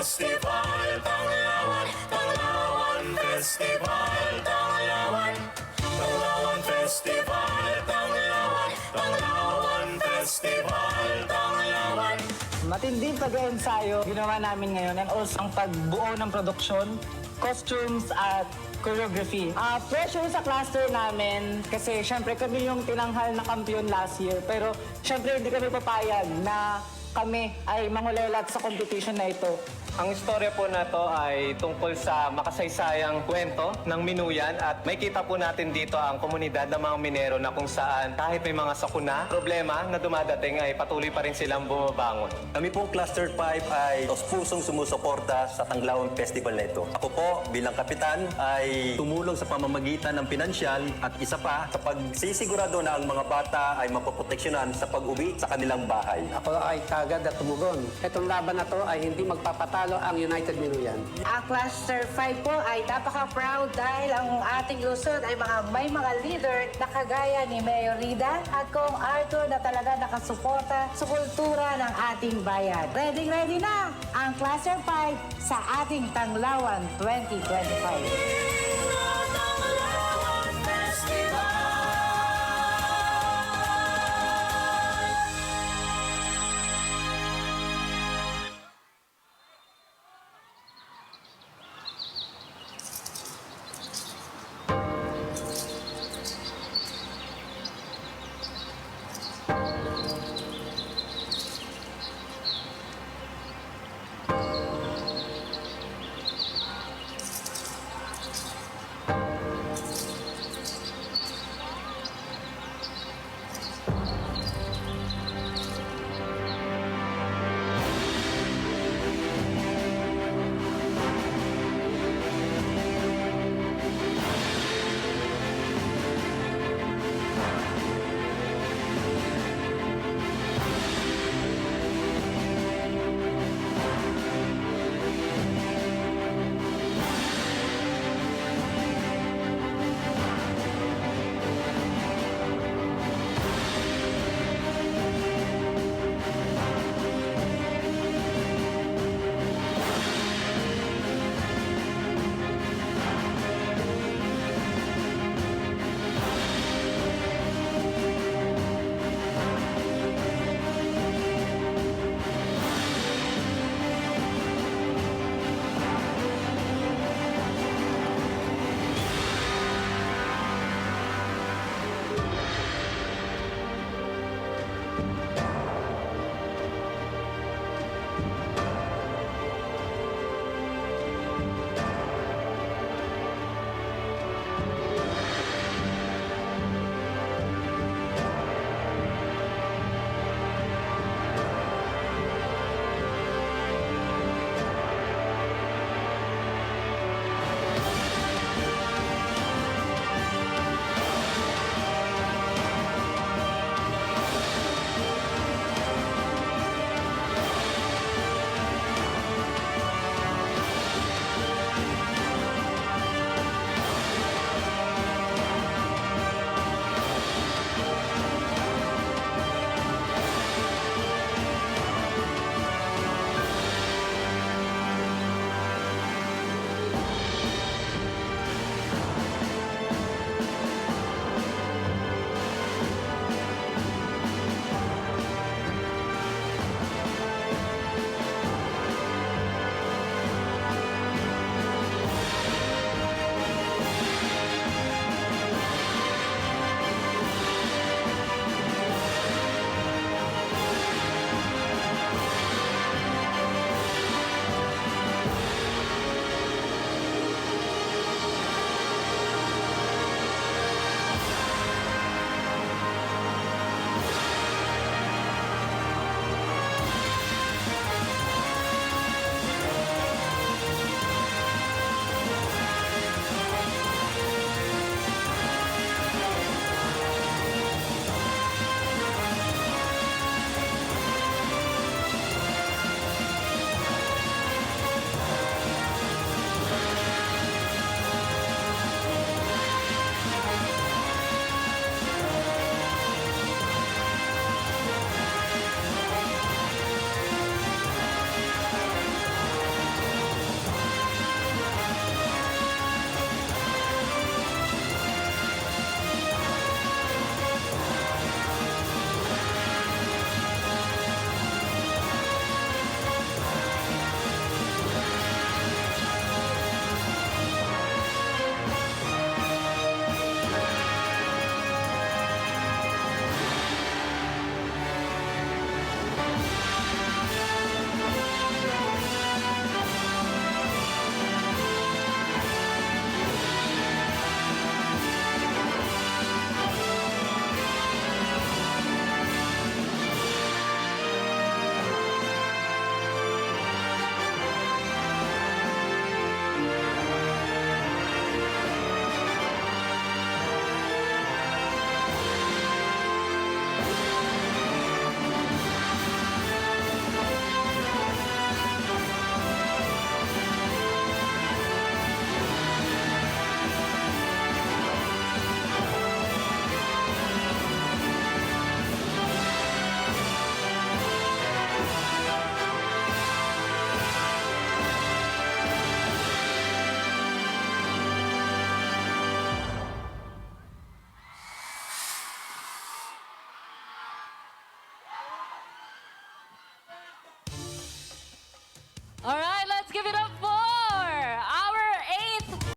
Festival Tanglawan, Tanglawan Festival Tanglawan, Tanglawan Festival Tanglawan, Tanglawan Festival Tanglawan. Matinding pag-ensayo ginawa namin ngayon and also ang pagbuo ng produksyon, costumes at choreography. Pressure sa cluster namin kasi syempre kami yung tinanghal na kampiyon last year pero syempre hindi kami papayag na kami ay mangulelat sa competition na ito. Ang istorya po na to ay tungkol sa makasaysayang kwento ng Minuyan at may kita po natin dito ang komunidad ng mga minero na kung saan kahit may mga sakuna, problema na dumadating ay patuloy pa rin silang bumabangon. Kami pong Cluster 5 ay pusong sumusuporta sa Tanglawan Festival na ito. Ako po bilang kapitan ay tumulong sa pamamagitan ng pinansyal at isa pa sa pagsisigurado na ang mga bata ay mapoproteksyonan sa pag-uwi sa kanilang bahay. Ako ay kagad at tumugon. Itong laban na to ay hindi magpapatalo ang United Minuyan. Ang Cluster 5 po ay napaka-proud dahil ang ating lungsod ay may mga leader na kagaya ni Mayor Rida at 𝗏𝗏𝗄𝗏 na talaga nakasuporta sa kultura ng ating bayan. Ready na ang Cluster 5 sa ating Tanglawan 2025. give it up for